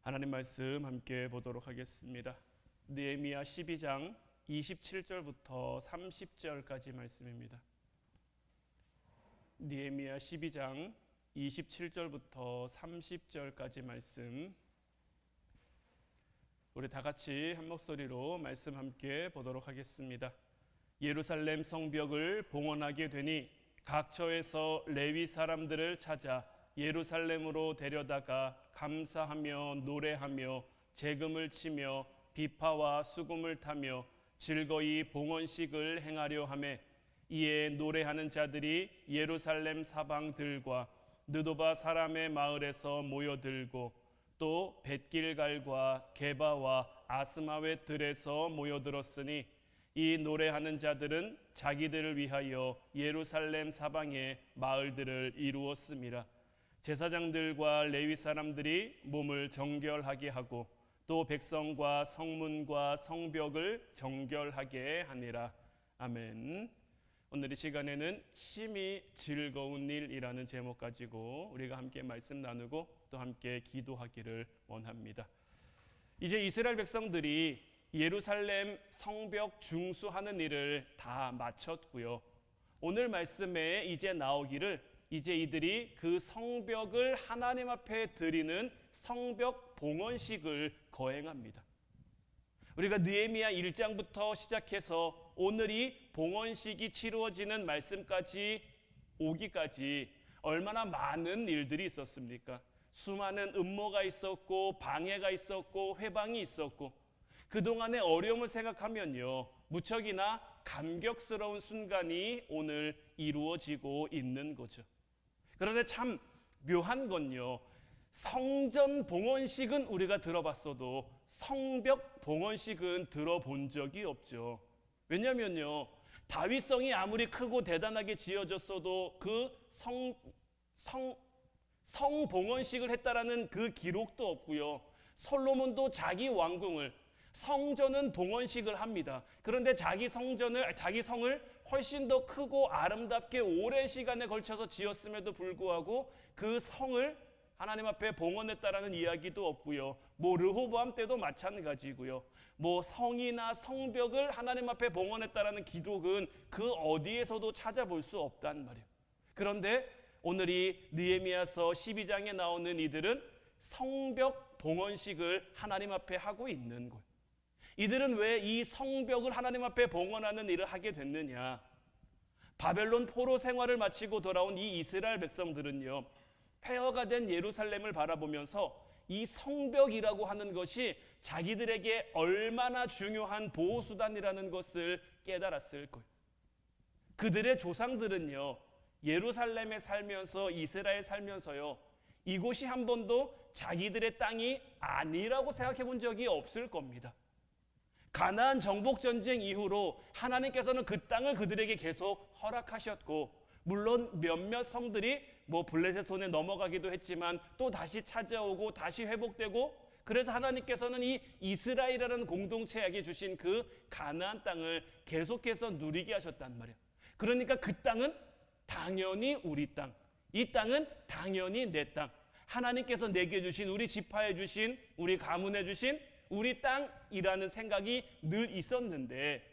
하나님 말씀 함께 보도록 하겠습니다. 느헤미야 12장 27절부터 30절까지 말씀입니다. 느헤미야 12장 27절부터 30절까지 말씀, 우리 다 같이 한 목소리로 말씀 함께 보도록 하겠습니다. 예루살렘 성벽을 봉헌하게 되니 각 처에서 레위 사람들을 찾아 예루살렘으로 데려다가 감사하며 노래하며 재금을 치며 비파와 수금을 타며 즐거이 봉헌식을 행하려 하매, 이에 노래하는 자들이 예루살렘 사방들과 느도바 사람의 마을에서 모여들고 또 벳길갈과 게바와 아스마웻 들에서 모여들었으니, 이 노래하는 자들은 자기들을 위하여 예루살렘 사방의 마을들을 이루었음이라. 제사장들과 레위 사람들이 몸을 정결하게 하고 또 백성과 성문과 성벽을 정결하게 하니라. 아멘. 오늘 이 시간에는 심히 즐거운 일이라는 제목 가지고 우리가 함께 말씀 나누고 또 함께 기도하기를 원합니다. 이제 이스라엘 백성들이 예루살렘 성벽 중수하는 일을 다 마쳤고요. 오늘 말씀에 이제 나오기를, 이제 이들이 그 성벽을 하나님 앞에 드리는 성벽 봉헌식을 거행합니다. 우리가 느헤미야 1장부터 시작해서 오늘이 봉헌식이 치루어지는 말씀까지 오기까지 얼마나 많은 일들이 있었습니까? 수많은 음모가 있었고 방해가 있었고 회방이 있었고, 그동안의 어려움을 생각하면요, 무척이나 감격스러운 순간이 오늘 이루어지고 있는 거죠. 그런데 참 묘한 건요, 성전 봉헌식은 우리가 들어봤어도 성벽 봉헌식은 들어본 적이 없죠. 왜냐면요, 다윗성이 아무리 크고 대단하게 지어졌어도 그 성봉헌식을 했다라는 그 기록도 없고요. 솔로몬도 자기 왕궁을, 성전은 봉헌식을 합니다. 그런데 자기 성을 훨씬 더 크고 아름답게 오랜 시간에 걸쳐서 지었음에도 불구하고 그 성을 하나님 앞에 봉헌했다라는 이야기도 없고요. 르호보암 때도 마찬가지고요. 성이나 성벽을 하나님 앞에 봉헌했다라는 기록은 그 어디에서도 찾아볼 수 없단 말이에요. 그런데 오늘 이 느헤미야서 12장에 나오는 이들은 성벽 봉헌식을 하나님 앞에 하고 있는 거예요. 이들은 왜 이 성벽을 하나님 앞에 봉헌하는 일을 하게 됐느냐? 바벨론 포로 생활을 마치고 돌아온 이 이스라엘 백성들은요, 폐허가 된 예루살렘을 바라보면서 이 성벽이라고 하는 것이 자기들에게 얼마나 중요한 보호수단이라는 것을 깨달았을 거예요. 그들의 조상들은요, 예루살렘에 살면서, 이스라엘 살면서요, 이곳이 한 번도 자기들의 땅이 아니라고 생각해 본 적이 없을 겁니다. 가나안 정복 전쟁 이후로 하나님께서는 그 땅을 그들에게 계속 허락하셨고, 물론 몇몇 성들이 블레셋 손에 넘어가기도 했지만 또 다시 찾아오고 다시 회복되고, 그래서 하나님께서는 이 이스라엘이라는 공동체에게 주신 그 가나안 땅을 계속해서 누리게 하셨단 말이에요. 그러니까 그 땅은 당연히 우리 땅, 이 땅은 당연히 내 땅, 하나님께서 내게 주신, 우리 지파에 주신, 우리 가문에 주신 우리 땅이라는 생각이 늘 있었는데,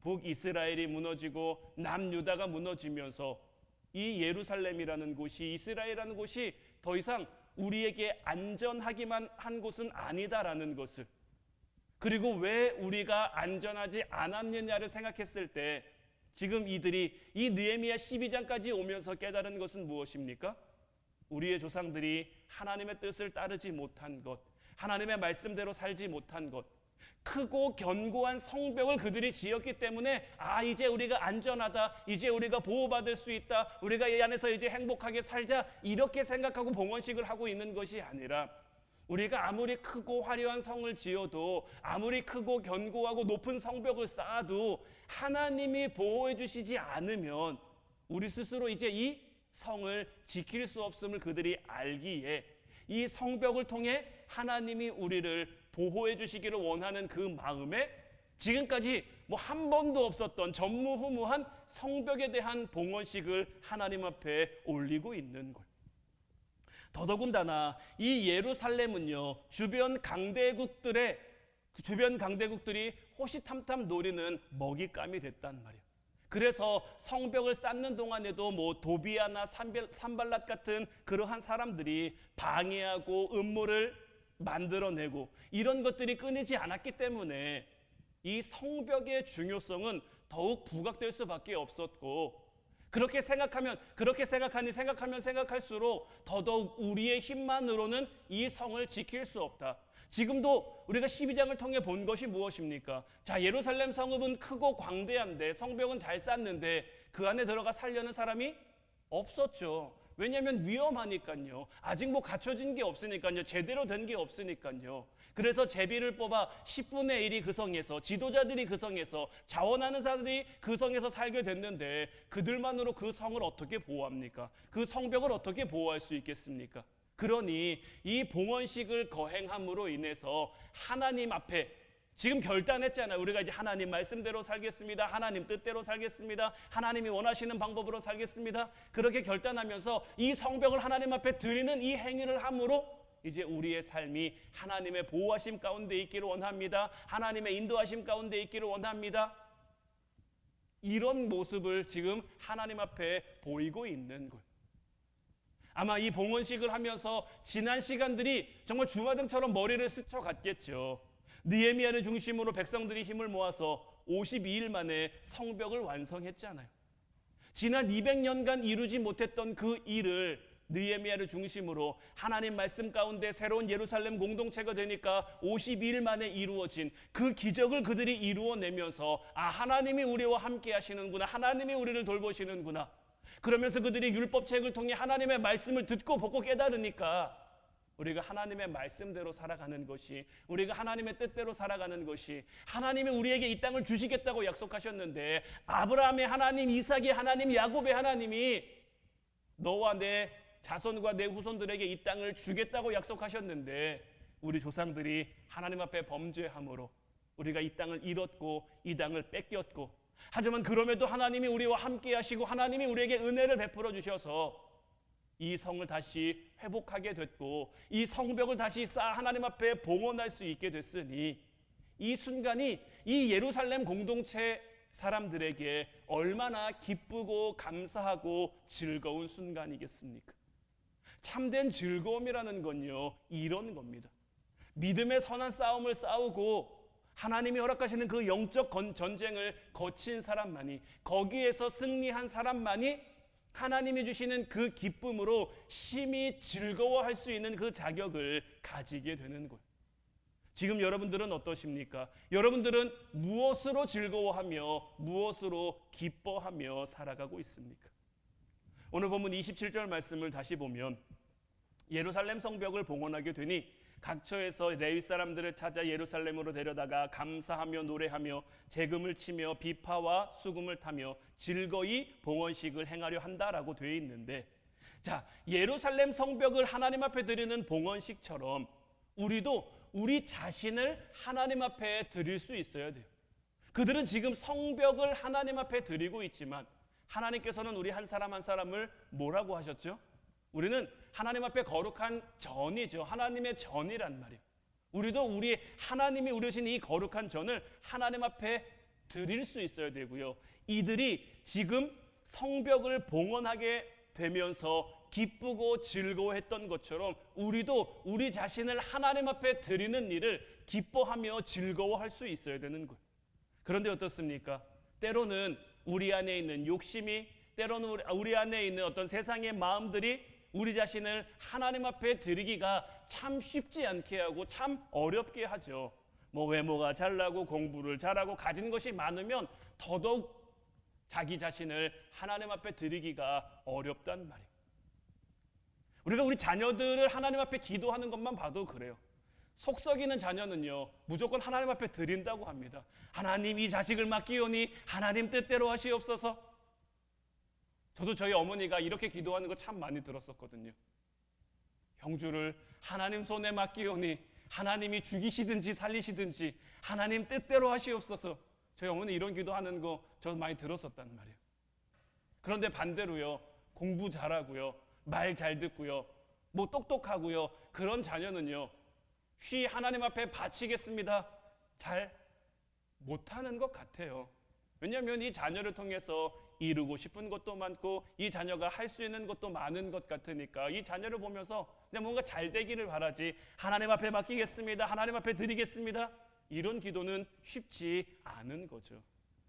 북이스라엘이 무너지고 남유다가 무너지면서 이 예루살렘이라는 곳이, 이스라엘이라는 곳이 더 이상 우리에게 안전하기만 한 곳은 아니다라는 것을, 그리고 왜 우리가 안전하지 않았느냐를 생각했을 때 지금 이들이 이 느헤미야 12장까지 오면서 깨달은 것은 무엇입니까? 우리의 조상들이 하나님의 뜻을 따르지 못한 것, 하나님의 말씀대로 살지 못한 것, 크고 견고한 성벽을 그들이 지었기 때문에 이제 우리가 안전하다, 이제 우리가 보호받을 수 있다, 우리가 이 안에서 이제 행복하게 살자, 이렇게 생각하고 봉헌식을 하고 있는 것이 아니라, 우리가 아무리 크고 화려한 성을 지어도, 아무리 크고 견고하고 높은 성벽을 쌓아도 하나님이 보호해 주시지 않으면 우리 스스로 이제 이 성을 지킬 수 없음을 그들이 알기에 이 성벽을 통해 하나님이 우리를 보호해 주시기를 원하는 그 마음에 지금까지 한 번도 없었던 전무후무한 성벽에 대한 봉헌식을 하나님 앞에 올리고 있는 거예요. 더더군다나 이 예루살렘은요, 주변 강대국들이 호시탐탐 노리는 먹잇감이 됐단 말이에요. 그래서 성벽을 쌓는 동안에도 뭐 도비아나 산발랏 같은 그러한 사람들이 방해하고 음모를 만들어내고 이런 것들이 끊이지 않았기 때문에 이 성벽의 중요성은 더욱 부각될 수밖에 없었고, 그렇게 생각하면 생각할수록 더더욱 우리의 힘만으로는 이 성을 지킬 수 없다. 지금도 우리가 12장을 통해 본 것이 무엇입니까? 자, 예루살렘 성읍은 크고 광대한데, 성벽은 잘 쌓는데 그 안에 들어가 살려는 사람이 없었죠. 왜냐하면 위험하니까요. 아직 뭐 갖춰진 게 없으니까요. 제대로 된 게 없으니까요. 그래서 제비를 뽑아 10분의 1이 그 성에서, 지도자들이 그 성에서, 자원하는 자들이 그 성에서 살게 됐는데 그들만으로 그 성을 어떻게 보호합니까? 그 성벽을 어떻게 보호할 수 있겠습니까? 그러니 이 봉헌식을 거행함으로 인해서 하나님 앞에 지금 결단했잖아요. 우리가 이제 하나님 말씀대로 살겠습니다. 하나님 뜻대로 살겠습니다. 하나님이 원하시는 방법으로 살겠습니다. 그렇게 결단하면서 이 성벽을 하나님 앞에 드리는 이 행위를 함으로 이제 우리의 삶이 하나님의 보호하심 가운데 있기를 원합니다. 하나님의 인도하심 가운데 있기를 원합니다. 이런 모습을 지금 하나님 앞에 보이고 있는 거예요. 아마 이 봉헌식을 하면서 지난 시간들이 정말 주마등처럼 머리를 스쳐갔겠죠. 느헤미야를 중심으로 백성들이 힘을 모아서 52일 만에 성벽을 완성했잖아요. 지난 200년간 이루지 못했던 그 일을 느헤미야를 중심으로 하나님 말씀 가운데 새로운 예루살렘 공동체가 되니까 52일 만에 이루어진 그 기적을 그들이 이루어내면서 하나님이 우리와 함께 하시는구나, 하나님이 우리를 돌보시는구나, 그러면서 그들이 율법책을 통해 하나님의 말씀을 듣고 보고 깨달으니까 우리가 하나님의 말씀대로 살아가는 것이, 우리가 하나님의 뜻대로 살아가는 것이, 하나님이 우리에게 이 땅을 주시겠다고 약속하셨는데 아브라함의 하나님, 이삭의 하나님, 야곱의 하나님이 너와 내 자손과 내 후손들에게 이 땅을 주겠다고 약속하셨는데 우리 조상들이 하나님 앞에 범죄함으로 우리가 이 땅을 잃었고 이 땅을 뺏겼고, 하지만 그럼에도 하나님이 우리와 함께 하시고 하나님이 우리에게 은혜를 베풀어 주셔서 이 성을 다시 회복하게 됐고 이 성벽을 다시 하나님 앞에 봉헌할 수 있게 됐으니 이 순간이 이 예루살렘 공동체 사람들에게 얼마나 기쁘고 감사하고 즐거운 순간이겠습니까? 참된 즐거움이라는 건요, 이런 겁니다. 믿음의 선한 싸움을 싸우고 하나님이 허락하시는 그 영적 전쟁을 거친 사람만이, 거기에서 승리한 사람만이 하나님이 주시는 그 기쁨으로 심히 즐거워할 수 있는 그 자격을 가지게 되는 거예요. 지금 여러분들은 어떠십니까? 여러분들은 무엇으로 즐거워하며 무엇으로 기뻐하며 살아가고 있습니까? 오늘 본문 27절 말씀을 다시 보면 예루살렘 성벽을 봉헌하게 되니 각처에서 레위 사람들을 찾아 예루살렘으로 데려다가 감사하며 노래하며 재금을 치며 비파와 수금을 타며 즐거이 봉헌식을 행하려 한다라고 되어 있는데, 자, 예루살렘 성벽을 하나님 앞에 드리는 봉헌식처럼 우리도 우리 자신을 하나님 앞에 드릴 수 있어야 돼요. 그들은 지금 성벽을 하나님 앞에 드리고 있지만 하나님께서는 우리 한 사람 한 사람을 뭐라고 하셨죠? 우리는 하나님 앞에 거룩한 전이죠. 하나님의 전이란 말이에요. 우리도 우리 하나님이 우리 주신 이 거룩한 전을 하나님 앞에 드릴 수 있어야 되고요. 이들이 지금 성벽을 봉헌하게 되면서 기쁘고 즐거워했던 것처럼 우리도 우리 자신을 하나님 앞에 드리는 일을 기뻐하며 즐거워할 수 있어야 되는 거예요. 그런데 어떻습니까? 때로는 우리 안에 있는 욕심이, 때로는 우리 안에 있는 어떤 세상의 마음들이 우리 자신을 하나님 앞에 드리기가 참 쉽지 않게 하고 참 어렵게 하죠. 뭐 외모가 잘나고 공부를 잘하고 가진 것이 많으면 더더욱 자기 자신을 하나님 앞에 드리기가 어렵단 말이에요. 우리가 우리 자녀들을 하나님 앞에 기도하는 것만 봐도 그래요. 속썩이는 자녀는요, 무조건 하나님 앞에 드린다고 합니다. 하나님, 이 자식을 맡기오니 하나님 뜻대로 하시옵소서. 저도 저희 어머니가 이렇게 기도하는 거 참 많이 들었었거든요. 형주를 하나님 손에 맡기오니 하나님이 죽이시든지 살리시든지 하나님 뜻대로 하시옵소서. 저희 어머니 이런 기도하는 거 저도 많이 들었었단 말이에요. 그런데 반대로요, 공부 잘하고요, 말 잘 듣고요, 뭐 똑똑하고요. 그런 자녀는요. 쉬 하나님 앞에 바치겠습니다. 잘 못하는 것 같아요. 왜냐하면 이 자녀를 통해서 이루고 싶은 것도 많고 이 자녀가 할 수 있는 것도 많은 것 같으니까 이 자녀를 보면서 그냥 뭔가 잘 되기를 바라지 하나님 앞에 맡기겠습니다. 하나님 앞에 드리겠습니다. 이런 기도는 쉽지 않은 거죠.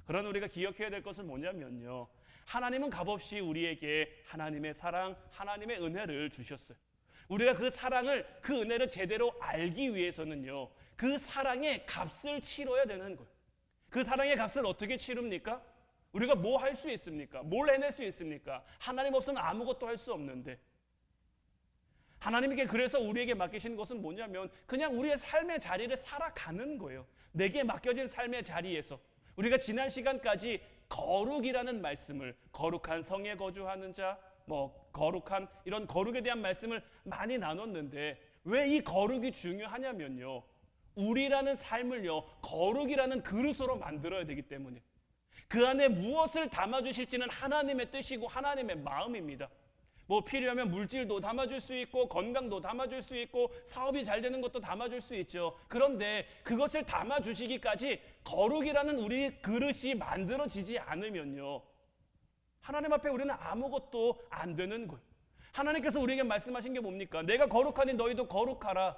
그러나 우리가 기억해야 될 것은 뭐냐면요. 하나님은 값없이 우리에게 하나님의 사랑, 하나님의 은혜를 주셨어요. 우리가 그 사랑을, 그 은혜를 제대로 알기 위해서는요. 그 사랑의 값을 치러야 되는 거예요. 그 사랑의 값을 어떻게 치릅니까? 우리가 뭐 할 수 있습니까? 뭘 해낼 수 있습니까? 하나님 없으면 아무것도 할 수 없는데 하나님께 그래서 우리에게 맡기신 것은 뭐냐면 그냥 우리의 삶의 자리를 살아가는 거예요. 내게 맡겨진 삶의 자리에서 우리가 지난 시간까지 거룩이라는 말씀을 거룩한 성에 거주하는 자, 뭐 거룩한 이런 거룩에 대한 말씀을 많이 나눴는데 왜 이 거룩이 중요하냐면요. 우리라는 삶을요. 거룩이라는 그릇으로 만들어야 되기 때문에 그 안에 무엇을 담아주실지는 하나님의 뜻이고 하나님의 마음입니다. 뭐 필요하면 물질도 담아줄 수 있고 건강도 담아줄 수 있고 사업이 잘 되는 것도 담아줄 수 있죠. 그런데 그것을 담아주시기까지 거룩이라는 우리 그릇이 만들어지지 않으면요. 하나님 앞에 우리는 아무것도 안 되는 거예요. 하나님께서 우리에게 말씀하신 게 뭡니까? 내가 거룩하니 너희도 거룩하라.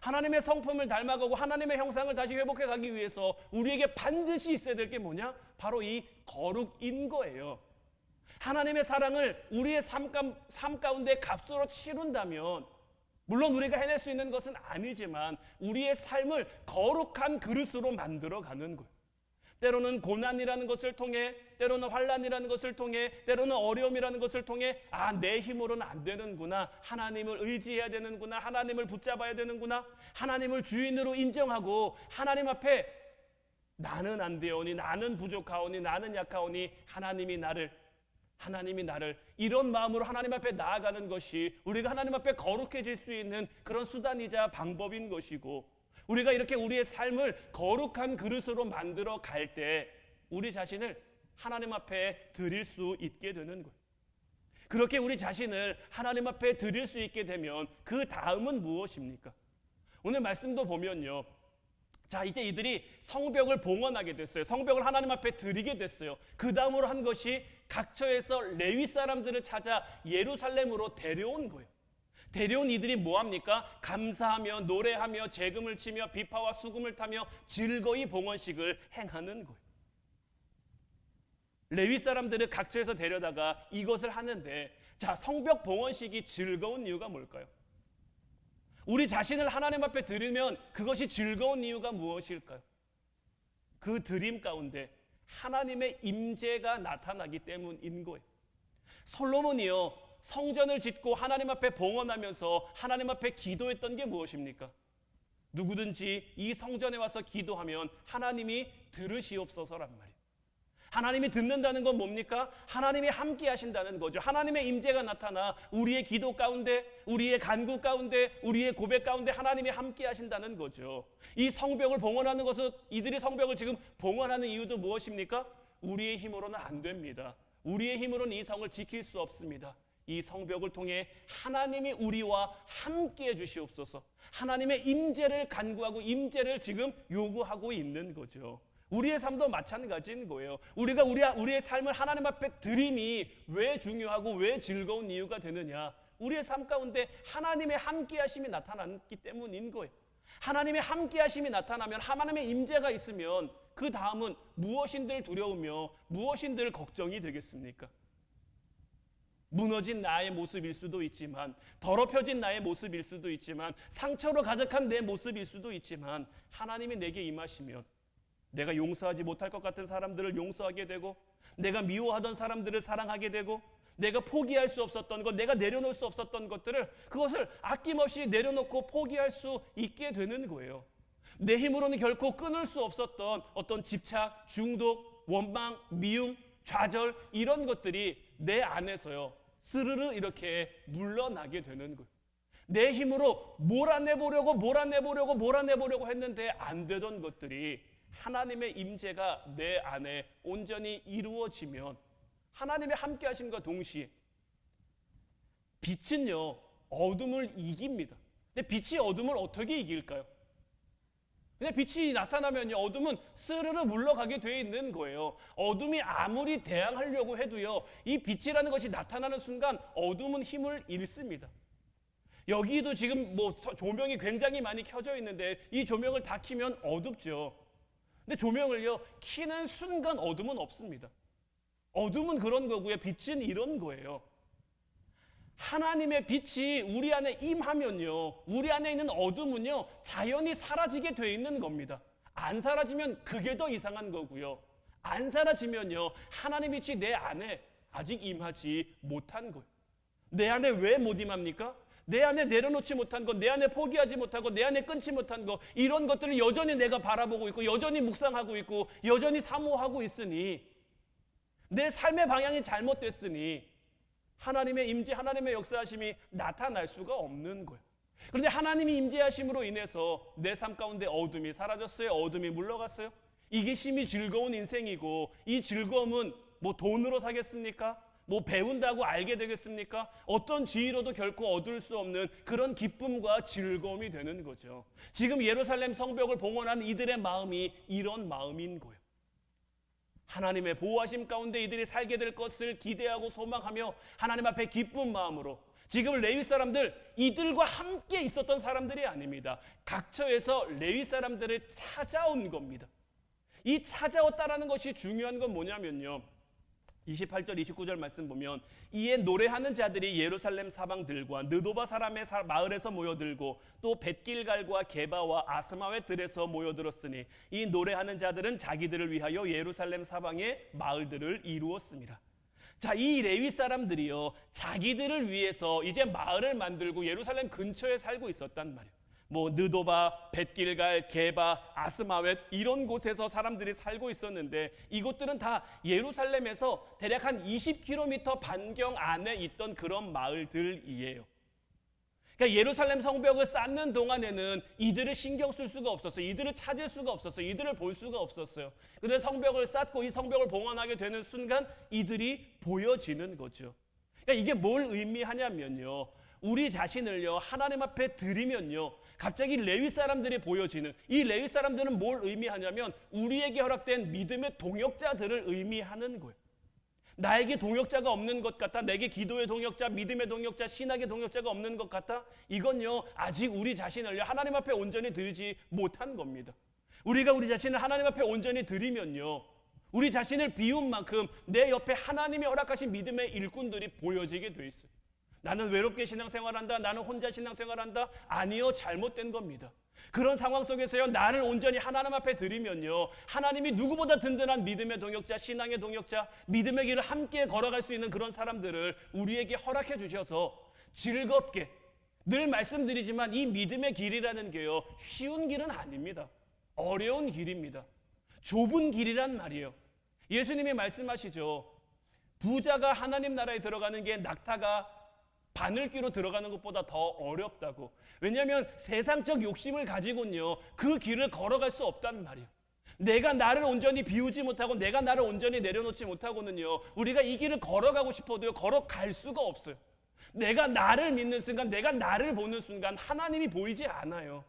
하나님의 성품을 닮아가고 하나님의 형상을 다시 회복해 가기 위해서 우리에게 반드시 있어야 될 게 뭐냐? 바로 이 거룩인 거예요. 하나님의 사랑을 우리의 삶 가운데 값으로 치룬다면 물론 우리가 해낼 수 있는 것은 아니지만 우리의 삶을 거룩한 그릇으로 만들어가는 거예요. 때로는 고난이라는 것을 통해, 때로는 환난이라는 것을 통해, 때로는 어려움이라는 것을 통해 내 힘으로는 안 되는구나. 하나님을 의지해야 되는구나. 하나님을 붙잡아야 되는구나. 하나님을 주인으로 인정하고 하나님 앞에 나는 안 되오니, 나는 부족하오니, 나는 약하오니 하나님이 나를 이런 마음으로 하나님 앞에 나아가는 것이 우리가 하나님 앞에 거룩해질 수 있는 그런 수단이자 방법인 것이고 우리가 이렇게 우리의 삶을 거룩한 그릇으로 만들어 갈 때 우리 자신을 하나님 앞에 드릴 수 있게 되는 거예요. 그렇게 우리 자신을 하나님 앞에 드릴 수 있게 되면 그 다음은 무엇입니까? 오늘 말씀도 보면요. 자, 이제 이들이 성벽을 봉헌하게 됐어요. 성벽을 하나님 앞에 드리게 됐어요. 그 다음으로 한 것이 각처에서 레위 사람들을 찾아 예루살렘으로 데려온 거예요. 데려온 이들이 뭐합니까? 감사하며 노래하며 재금을 치며 비파와 수금을 타며 즐거이 봉헌식을 행하는 거예요. 레위 사람들을 각처에서 데려다가 이것을 하는데 자, 성벽 봉헌식이 즐거운 이유가 뭘까요? 우리 자신을 하나님 앞에 드리면 그것이 즐거운 이유가 무엇일까요? 그 드림 가운데 하나님의 임재가 나타나기 때문인 거예요. 솔로몬이요. 성전을 짓고 하나님 앞에 봉헌하면서 하나님 앞에 기도했던 게 무엇입니까? 누구든지 이 성전에 와서 기도하면 하나님이 들으시옵소서란 말이에요. 하나님이 듣는다는 건 뭡니까? 하나님이 함께 하신다는 거죠. 하나님의 임재가 나타나 우리의 기도 가운데, 우리의 간구 가운데, 우리의 고백 가운데 하나님이 함께 하신다는 거죠. 이 성벽을 봉헌하는 것은 이들이 성벽을 지금 봉헌하는 이유도 무엇입니까? 우리의 힘으로는 안 됩니다. 우리의 힘으로는 이 성을 지킬 수 없습니다. 이 성벽을 통해 하나님이 우리와 함께 해 주시옵소서. 하나님의 임재를 간구하고 임재를 지금 요구하고 있는 거죠. 우리의 삶도 마찬가지인 거예요. 우리가 우리의 삶을 하나님 앞에 드림이 왜 중요하고 왜 즐거운 이유가 되느냐? 우리의 삶 가운데 하나님의 함께 하심이 나타났기 때문인 거예요. 하나님의 함께 하심이 나타나면 하나님의 임재가 있으면 그 다음은 무엇인들 두려우며 무엇인들 걱정이 되겠습니까? 무너진 나의 모습일 수도 있지만 더럽혀진 나의 모습일 수도 있지만 상처로 가득한 내 모습일 수도 있지만 하나님이 내게 임하시면 내가 용서하지 못할 것 같은 사람들을 용서하게 되고 내가 미워하던 사람들을 사랑하게 되고 내가 포기할 수 없었던 것, 내가 내려놓을 수 없었던 것들을 그것을 아낌없이 내려놓고 포기할 수 있게 되는 거예요. 내 힘으로는 결코 끊을 수 없었던 어떤 집착, 중독, 원망, 미움, 좌절 이런 것들이 내 안에서요 스르르 이렇게 물러나게 되는 거예요. 내 힘으로 몰아내보려고 했는데 안 되던 것들이 하나님의 임재가 내 안에 온전히 이루어지면 하나님의 함께 하심과 동시에 빛은요 어둠을 이깁니다. 근데 빛이 어둠을 어떻게 이길까요? 그냥 빛이 나타나면요, 어둠은 스르르 물러가게 돼 있는 거예요. 어둠이 아무리 대항하려고 해도요, 이 빛이라는 것이 나타나는 순간 어둠은 힘을 잃습니다. 여기도 지금 뭐 조명이 굉장히 많이 켜져 있는데 이 조명을 다 켜면 어둡죠. 근데 조명을요, 켜는 순간 어둠은 없습니다. 어둠은 그런 거고요, 빛은 이런 거예요. 하나님의 빛이 우리 안에 임하면요, 우리 안에 있는 어둠은요 자연히 사라지게 돼 있는 겁니다. 안 사라지면 그게 더 이상한 거고요, 안 사라지면요 하나님의 빛이 내 안에 아직 임하지 못한 거예요. 내 안에 왜 못 임합니까? 내 안에 내려놓지 못한 것, 내 안에 포기하지 못하고 내 안에 끊지 못한 것, 이런 것들을 여전히 내가 바라보고 있고 여전히 묵상하고 있고 여전히 사모하고 있으니, 내 삶의 방향이 잘못됐으니 하나님의 임재, 하나님의 역사하심이 나타날 수가 없는 거예요. 그런데 하나님이 임재하심으로 인해서 내 삶 가운데 어둠이 사라졌어요? 어둠이 물러갔어요? 이게 심히 즐거운 인생이고, 이 즐거움은 뭐 돈으로 사겠습니까? 뭐 배운다고 알게 되겠습니까? 어떤 지위로도 결코 얻을 수 없는 그런 기쁨과 즐거움이 되는 거죠. 지금 예루살렘 성벽을 봉헌한 이들의 마음이 이런 마음인 거예요. 하나님의 보호하심 가운데 이들이 살게 될 것을 기대하고 소망하며 하나님 앞에 기쁜 마음으로, 지금 레위 사람들, 이들과 함께 있었던 사람들이 아닙니다. 각처에서 레위 사람들을 찾아온 겁니다. 이 찾아왔다라는 것이 중요한 건 뭐냐면요, 28절 29절 말씀 보면, 이에 노래하는 자들이 예루살렘 사방들과 느도바 사람의 마을에서 모여들고 또 벳길갈과 게바와 아스마웻 들에서 모여들었으니 이 노래하는 자들은 자기들을 위하여 예루살렘 사방의 마을들을 이루었습니다. 자, 이 레위 사람들이요, 자기들을 위해서 이제 마을을 만들고 예루살렘 근처에 살고 있었단 말이에요. 뭐 느도바, 벳길갈, 게바, 아스마웻 이런 곳에서 사람들이 살고 있었는데, 이곳들은 다 예루살렘에서 대략 한 20km 반경 안에 있던 그런 마을들이에요. 그러니까 예루살렘 성벽을 쌓는 동안에는 이들을 신경 쓸 수가 없었어요. 이들을 찾을 수가 없었어요. 이들을 볼 수가 없었어요. 그런데 성벽을 쌓고 이 성벽을 봉헌하게 되는 순간 이들이 보여지는 거죠. 그러니까 이게 뭘 의미하냐면요, 우리 자신을요 하나님 앞에 드리면요 갑자기 레위 사람들이 보여지는, 이 레위 사람들은 뭘 의미하냐면 우리에게 허락된 믿음의 동역자들을 의미하는 거예요. 나에게 동역자가 없는 것 같아? 내게 기도의 동역자, 믿음의 동역자, 신학의 동역자가 없는 것 같아? 이건요 아직 우리 자신을요 하나님 앞에 온전히 드리지 못한 겁니다. 우리가 우리 자신을 하나님 앞에 온전히 드리면요, 우리 자신을 비운 만큼 내 옆에 하나님이 허락하신 믿음의 일꾼들이 보여지게 돼 있어요. 나는 외롭게 신앙생활한다, 나는 혼자 신앙생활한다, 아니요, 잘못된 겁니다. 그런 상황 속에서요 나를 온전히 하나님 앞에 드리면요, 하나님이 누구보다 든든한 믿음의 동역자, 신앙의 동역자, 믿음의 길을 함께 걸어갈 수 있는 그런 사람들을 우리에게 허락해 주셔서 즐겁게, 늘 말씀드리지만 이 믿음의 길이라는 게요 쉬운 길은 아닙니다. 어려운 길입니다. 좁은 길이란 말이에요. 예수님이 말씀하시죠, 부자가 하나님 나라에 들어가는 게 낙타가 바늘귀로 들어가는 것보다 더 어렵다고. 왜냐하면 세상적 욕심을 가지고는요 그 길을 걸어갈 수 없단 말이에요. 내가 나를 온전히 비우지 못하고 내가 나를 온전히 내려놓지 못하고는요 우리가 이 길을 걸어가고 싶어도요 걸어갈 수가 없어요. 내가 나를 믿는 순간, 내가 나를 보는 순간 하나님이 보이지 않아요.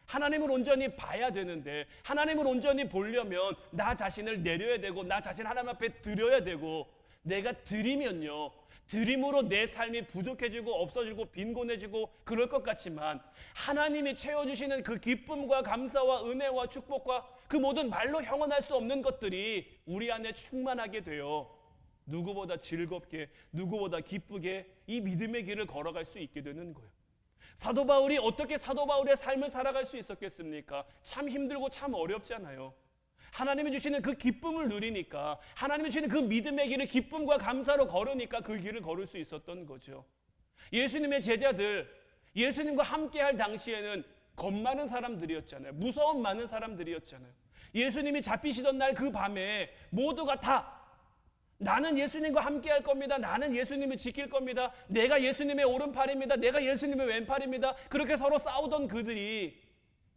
하나님을 온전히 봐야 되는데, 하나님을 온전히 보려면 나 자신을 내려야 되고 나 자신 하나님 앞에 드려야 되고, 내가 드리면요 드림으로 내 삶이 부족해지고 없어지고 빈곤해지고 그럴 것 같지만, 하나님이 채워주시는 그 기쁨과 감사와 은혜와 축복과 그 모든 말로 형언할 수 없는 것들이 우리 안에 충만하게 되어 누구보다 즐겁게, 누구보다 기쁘게 이 믿음의 길을 걸어갈 수 있게 되는 거예요. 사도 바울이 어떻게 사도 바울의 삶을 살아갈 수 있었겠습니까? 참 힘들고 참 어렵잖아요. 하나님이 주시는 그 기쁨을 누리니까, 하나님이 주시는 그 믿음의 길을 기쁨과 감사로 걸으니까 그 길을 걸을 수 있었던 거죠. 예수님의 제자들, 예수님과 함께할 당시에는 겁 많은 사람들이었잖아요. 무서움 많은 사람들이었잖아요. 예수님이 잡히시던 날 그 밤에 모두가 다 나는 예수님과 함께할 겁니다. 나는 예수님을 지킬 겁니다. 내가 예수님의 오른팔입니다. 내가 예수님의 왼팔입니다. 그렇게 서로 싸우던 그들이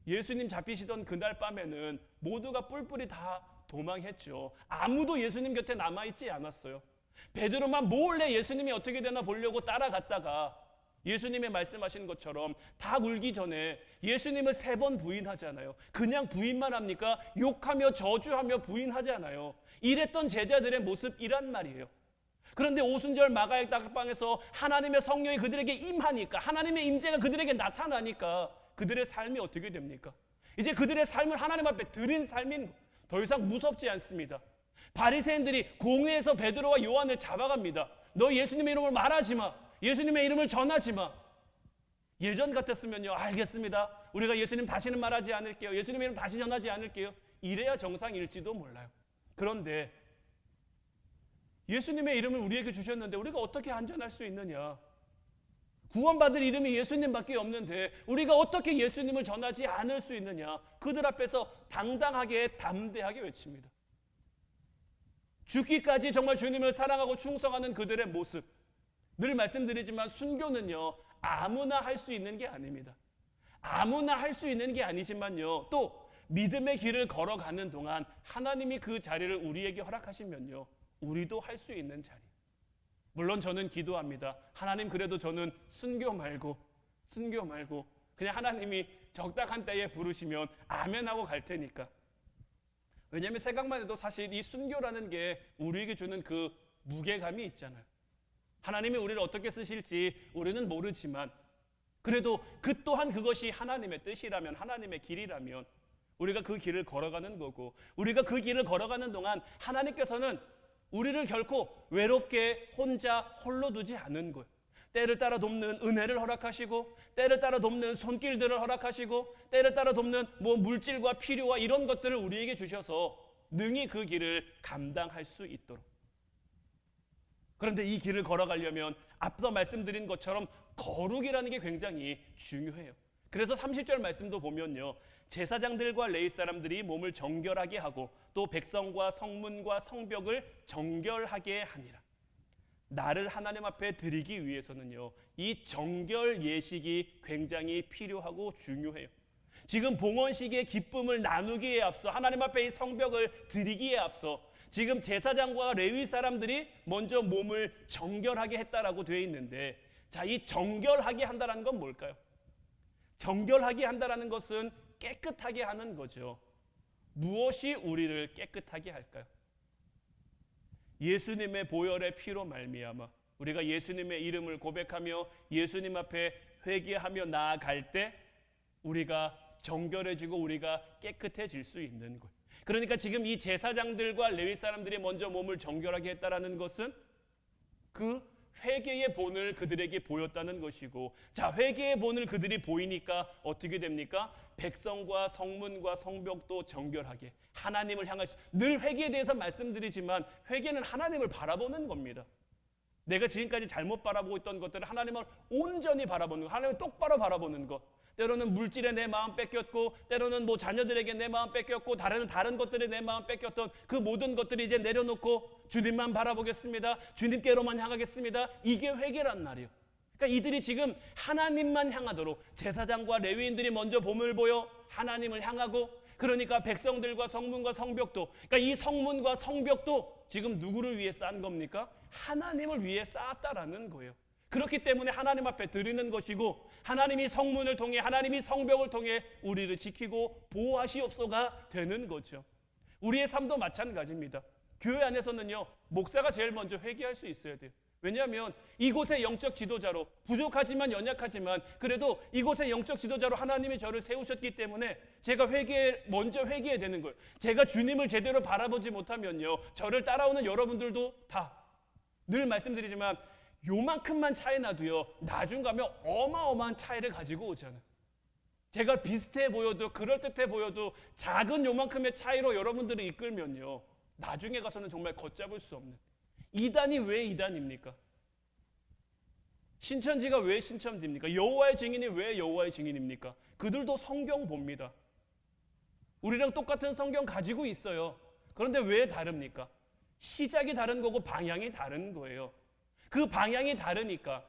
예수님 잡히시던 그날 밤에는 모두가 뿔뿔이 다 도망했죠. 아무도 예수님 곁에 남아있지 않았어요. 베드로만 몰래 예수님이 어떻게 되나 보려고 따라갔다가 예수님의 말씀하신 것처럼 닭 울기 전에 예수님을 3번 부인하잖아요. 그냥 부인만 합니까? 욕하며 저주하며 부인하잖아요. 이랬던 제자들의 모습이란 말이에요. 그런데 오순절 마가의 다락방에서 하나님의 성령이 그들에게 임하니까, 하나님의 임재가 그들에게 나타나니까 그들의 삶이 어떻게 됩니까? 이제 그들의 삶을 하나님 앞에 드린 삶인 더 이상 무섭지 않습니다. 바리새인들이 공회에서 베드로와 요한을 잡아갑니다. 너 예수님의 이름을 말하지 마. 예수님의 이름을 전하지 마. 예전 같았으면요, 알겠습니다. 우리가 예수님 다시는 말하지 않을게요. 예수님의 이름 다시 전하지 않을게요. 이래야 정상일지도 몰라요. 그런데 예수님의 이름을 우리에게 주셨는데 우리가 어떻게 안전할 수 있느냐? 구원받을 이름이 예수님밖에 없는데 우리가 어떻게 예수님을 전하지 않을 수 있느냐? 그들 앞에서 당당하게 담대하게 외칩니다. 죽기까지 정말 주님을 사랑하고 충성하는 그들의 모습. 늘 말씀드리지만 순교는요, 아무나 할 수 있는 게 아닙니다. 아무나 할 수 있는 게 아니지만요, 또 믿음의 길을 걸어가는 동안 하나님이 그 자리를 우리에게 허락하시면요, 우리도 할 수 있는 자리. 물론 저는 기도합니다. 하나님, 그래도 저는 순교 말고 그냥 하나님이 적당한 때에 부르시면 아멘하고 갈 테니까. 왜냐하면 생각만 해도 사실 이 순교라는 게 우리에게 주는 그 무게감이 있잖아요. 하나님이 우리를 어떻게 쓰실지 우리는 모르지만 그래도 그 또한 그것이 하나님의 뜻이라면, 하나님의 길이라면 우리가 그 길을 걸어가는 거고, 우리가 그 길을 걸어가는 동안 하나님께서는 우리를 결코 외롭게 혼자 홀로 두지 않은 거예요. 때를 따라 돕는 은혜를 허락하시고, 때를 따라 돕는 손길들을 허락하시고, 때를 따라 돕는 물질과 필요와 이런 것들을 우리에게 주셔서 능히 그 길을 감당할 수 있도록. 그런데 이 길을 걸어가려면 앞서 말씀드린 것처럼 거룩이라는 게 굉장히 중요해요. 그래서 30절 말씀도 보면요, 제사장들과 레위 사람들이 몸을 정결하게 하고 또 백성과 성문과 성벽을 정결하게 하니라. 나를 하나님 앞에 드리기 위해서는요, 이 정결 예식이 굉장히 필요하고 중요해요. 지금 봉헌식의 기쁨을 나누기에 앞서, 하나님 앞에 이 성벽을 드리기에 앞서 지금 제사장과 레위 사람들이 먼저 몸을 정결하게 했다라고 되어 있는데, 자, 이 정결하게 한다는 건 뭘까요? 정결하게 한다는 것은 깨끗하게 하는 거죠. 무엇이 우리를 깨끗하게 할까요? 예수님의 보혈의 피로 말미암아 우리가 예수님의 이름을 고백하며 예수님 앞에 회개하며 나아갈 때 우리가 정결해지고 우리가 깨끗해질 수 있는 거예요. 그러니까 지금 이 제사장들과 레위 사람들이 먼저 몸을 정결하게 했다라는 것은 그 회개의 본을 그들에게 보였다는 것이고, 자, 회개의 본을 그들이 보이니까 어떻게 됩니까? 백성과 성문과 성벽도 정결하게 하나님을 향할 수, 늘 회개에 대해서 말씀드리지만 회개는 하나님을 바라보는 겁니다. 내가 지금까지 잘못 바라보고 있던 것들을 하나님을 온전히 바라보는 것, 하나님을 똑바로 바라보는 것. 때로는 물질에 내 마음 뺏겼고, 때로는 자녀들에게 내 마음 뺏겼고, 다른 것들에 내 마음 뺏겼던 그 모든 것들이 이제 내려놓고 주님만 바라보겠습니다. 주님께로만 향하겠습니다. 이게 회개란 말이에요. 그러니까 이들이 지금 하나님만 향하도록, 제사장과 레위인들이 먼저 몸을 보여 하나님을 향하고, 그러니까 백성들과 성문과 성벽도, 그러니까 이 성문과 성벽도 지금 누구를 위해 쌓은 겁니까? 하나님을 위해 쌓았다라는 거예요. 그렇기 때문에 하나님 앞에 드리는 것이고, 하나님이 성문을 통해, 하나님이 성벽을 통해 우리를 지키고 보호하시옵소가 되는 거죠. 우리의 삶도 마찬가지입니다. 교회 안에서는요, 목사가 제일 먼저 회개할 수 있어야 돼요. 왜냐하면 이곳의 영적 지도자로, 부족하지만 연약하지만 그래도 이곳의 영적 지도자로 하나님이 저를 세우셨기 때문에 제가 먼저 회개해야 되는 거예요. 제가 주님을 제대로 바라보지 못하면요, 저를 따라오는 여러분들도 다 늘 말씀드리지만 요만큼만 차이 나도요, 나중 가면 어마어마한 차이를 가지고 오잖아요. 제가 비슷해 보여도, 그럴듯해 보여도 작은 요만큼의 차이로 여러분들을 이끌면요, 나중에 가서는 정말 걷잡을 수 없는, 이단이 왜 이단입니까? 신천지가 왜 신천지입니까? 여호와의 증인이 왜 여호와의 증인입니까? 그들도 성경 봅니다. 우리랑 똑같은 성경 가지고 있어요. 그런데 왜 다릅니까? 시작이 다른 거고 방향이 다른 거예요. 그 방향이 다르니까,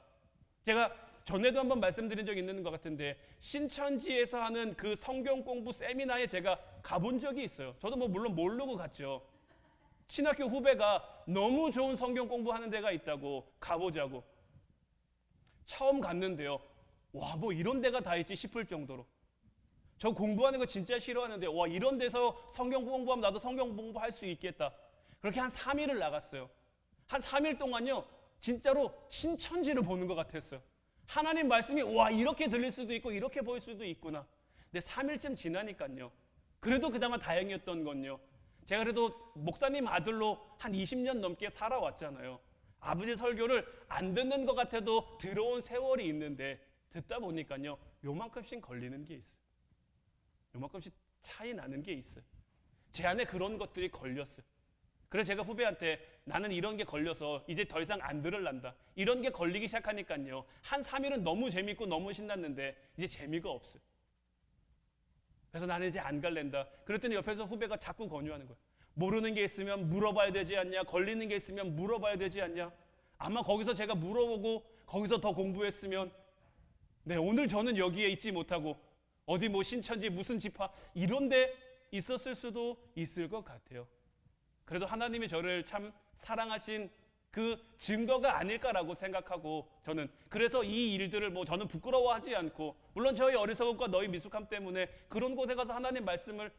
제가 전에도 한번 말씀드린 적이 있는 것 같은데, 신천지에서 하는 그 성경 공부 세미나에 제가 가본 적이 있어요. 저도 물론 모르고 갔죠. 신학교 후배가 너무 좋은 성경 공부하는 데가 있다고 가보자고. 처음 갔는데요. 와, 뭐 이런 데가 다 있지 싶을 정도로. 저 공부하는 거 진짜 싫어하는데 와, 이런 데서 성경 공부하면 나도 성경 공부할 수 있겠다. 그렇게 한 3일을 나갔어요. 한 3일 동안요. 진짜로 신천지를 보는 것 같았어요. 하나님 말씀이 와, 이렇게 들릴 수도 있고 이렇게 보일 수도 있구나. 근데 3일쯤 지나니까요. 그래도 그나마 다행이었던 건요. 제가 그래도 목사님 아들로 한 20년 넘게 살아왔잖아요. 아버지 설교를 안 듣는 것 같아도 들어온 세월이 있는데 듣다 보니까요. 요만큼씩 걸리는 게 있어요. 요만큼씩 차이 나는 게 있어요. 제 안에 그런 것들이 걸렸어요. 그래서 제가 후배한테 나는 이런 게 걸려서 이제 더 이상 안 들을란다. 이런 게 걸리기 시작하니까요. 한 3일은 너무 재밌고 너무 신났는데 이제 재미가 없어요. 그래서 나는 이제 안 갈랜다. 그랬더니 옆에서 후배가 자꾸 권유하는 거예요. 모르는 게 있으면 물어봐야 되지 않냐? 걸리는 게 있으면 물어봐야 되지 않냐? 아마 거기서 제가 물어보고 거기서 더 공부했으면 네, 오늘 저는 여기에 있지 못하고 어디 뭐 신천지 무슨 지파 이런 데 있었을 수도 있을 것 같아요. 그래도 하나님이 저를 참 사랑하신 그 증거가 아닐까라고 생각하고 저는 그래서 이 일들을 뭐 저는 부끄러워하지 않고 물론 저희 어리석음과 너희 미숙함 때문에 그런 곳에 가서 하나님 말씀을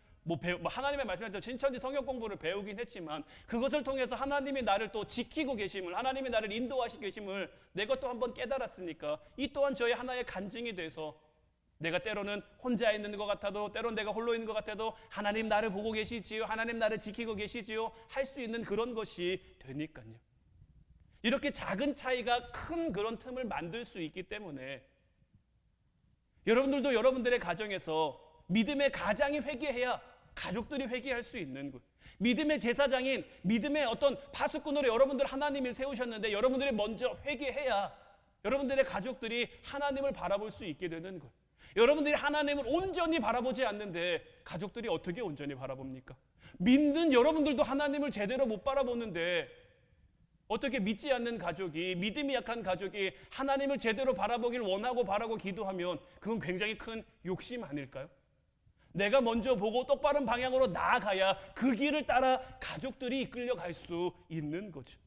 하나님의 말씀에 신천지 성경 공부를 배우긴 했지만 그것을 통해서 하나님이 나를 또 지키고 계심을 하나님이 나를 인도하시고 계심을 내가 또 한번 깨달았으니까 이 또한 저의 하나의 간증이 돼서 내가 때로는 혼자 있는 것 같아도 때로는 내가 홀로 있는 것 같아도 하나님 나를 보고 계시지요 하나님 나를 지키고 계시지요 할 수 있는 그런 것이 되니까요. 이렇게 작은 차이가 큰 그런 틈을 만들 수 있기 때문에 여러분들도 여러분들의 가정에서 믿음의 가장이 회개해야 가족들이 회개할 수 있는 것. 믿음의 제사장인 믿음의 어떤 파수꾼으로 여러분들 하나님을 세우셨는데 여러분들이 먼저 회개해야 여러분들의 가족들이 하나님을 바라볼 수 있게 되는 것. 여러분들이 하나님을 온전히 바라보지 않는데 가족들이 어떻게 온전히 바라봅니까? 믿는 여러분들도 하나님을 제대로 못 바라보는데 어떻게 믿지 않는 가족이 믿음이 약한 가족이 하나님을 제대로 바라보길 원하고 바라고 기도하면 그건 굉장히 큰 욕심 아닐까요? 내가 먼저 보고 똑바른 방향으로 나아가야 그 길을 따라 가족들이 이끌려갈 수 있는 거죠.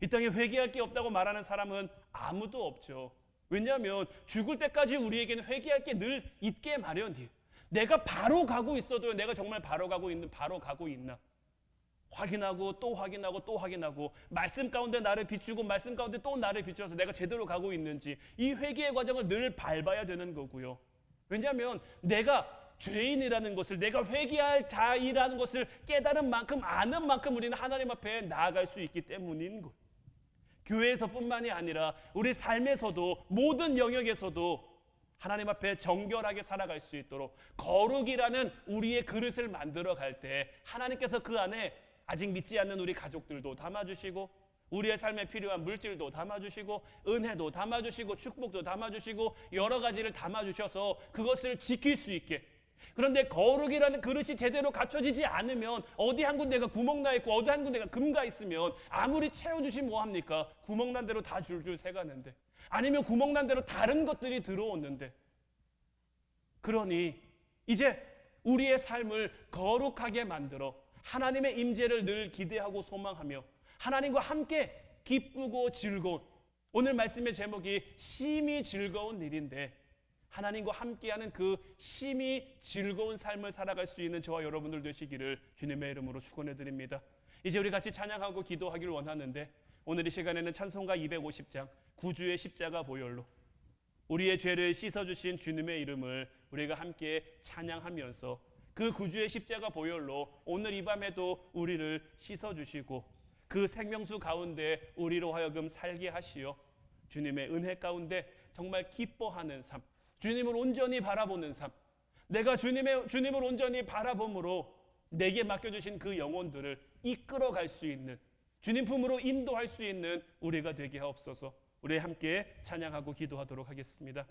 이 땅에 회개할 게 없다고 말하는 사람은 아무도 없죠. 왜냐하면 죽을 때까지 우리에게는 회개할 게 늘 있게 마련이에요. 내가 바로 가고 있어도 내가 정말 바로 가고 있나? 확인하고 또 확인하고 또 확인하고 말씀 가운데 나를 비추고 말씀 가운데 또 나를 비춰서 내가 제대로 가고 있는지 이 회개의 과정을 늘 밟아야 되는 거고요. 왜냐하면 내가 죄인이라는 것을 내가 회개할 자이라는 것을 깨달은 만큼 아는 만큼 우리는 하나님 앞에 나아갈 수 있기 때문인 것. 교회에서뿐만이 아니라 우리 삶에서도 모든 영역에서도 하나님 앞에 정결하게 살아갈 수 있도록 거룩이라는 우리의 그릇을 만들어 갈 때 하나님께서 그 안에 아직 믿지 않는 우리 가족들도 담아주시고 우리의 삶에 필요한 물질도 담아주시고 은혜도 담아주시고 축복도 담아주시고 여러 가지를 담아주셔서 그것을 지킬 수 있게. 그런데 거룩이라는 그릇이 제대로 갖춰지지 않으면 어디 한 군데가 구멍 나 있고 어디 한 군데가 금가 있으면 아무리 채워주시면 뭐합니까? 구멍 난 대로 다 줄줄 새가는데 아니면 구멍 난 대로 다른 것들이 들어오는데 그러니 이제 우리의 삶을 거룩하게 만들어 하나님의 임재를 늘 기대하고 소망하며 하나님과 함께 기쁘고 즐거운 오늘 말씀의 제목이 심히 즐거운 일인데 하나님과 함께하는 그 심히 즐거운 삶을 살아갈 수 있는 저와 여러분들 되시기를 주님의 이름으로 축원해 드립니다. 이제 우리 같이 찬양하고 기도하기를 원하는데 오늘 이 시간에는 찬송가 250장 구주의 십자가 보혈로 우리의 죄를 씻어주신 주님의 이름을 우리가 함께 찬양하면서 그 구주의 십자가 보혈로 오늘 이 밤에도 우리를 씻어주시고 그 생명수 가운데 우리로 하여금 살게 하시어 주님의 은혜 가운데 정말 기뻐하는 삶 주님을 온전히 바라보는 삶 내가 주님을 온전히 바라봄으로 내게 맡겨주신 그 영혼들을 이끌어갈 수 있는 주님 품으로 인도할 수 있는 우리가 되게 하옵소서. 우리 함께 찬양하고 기도하도록 하겠습니다.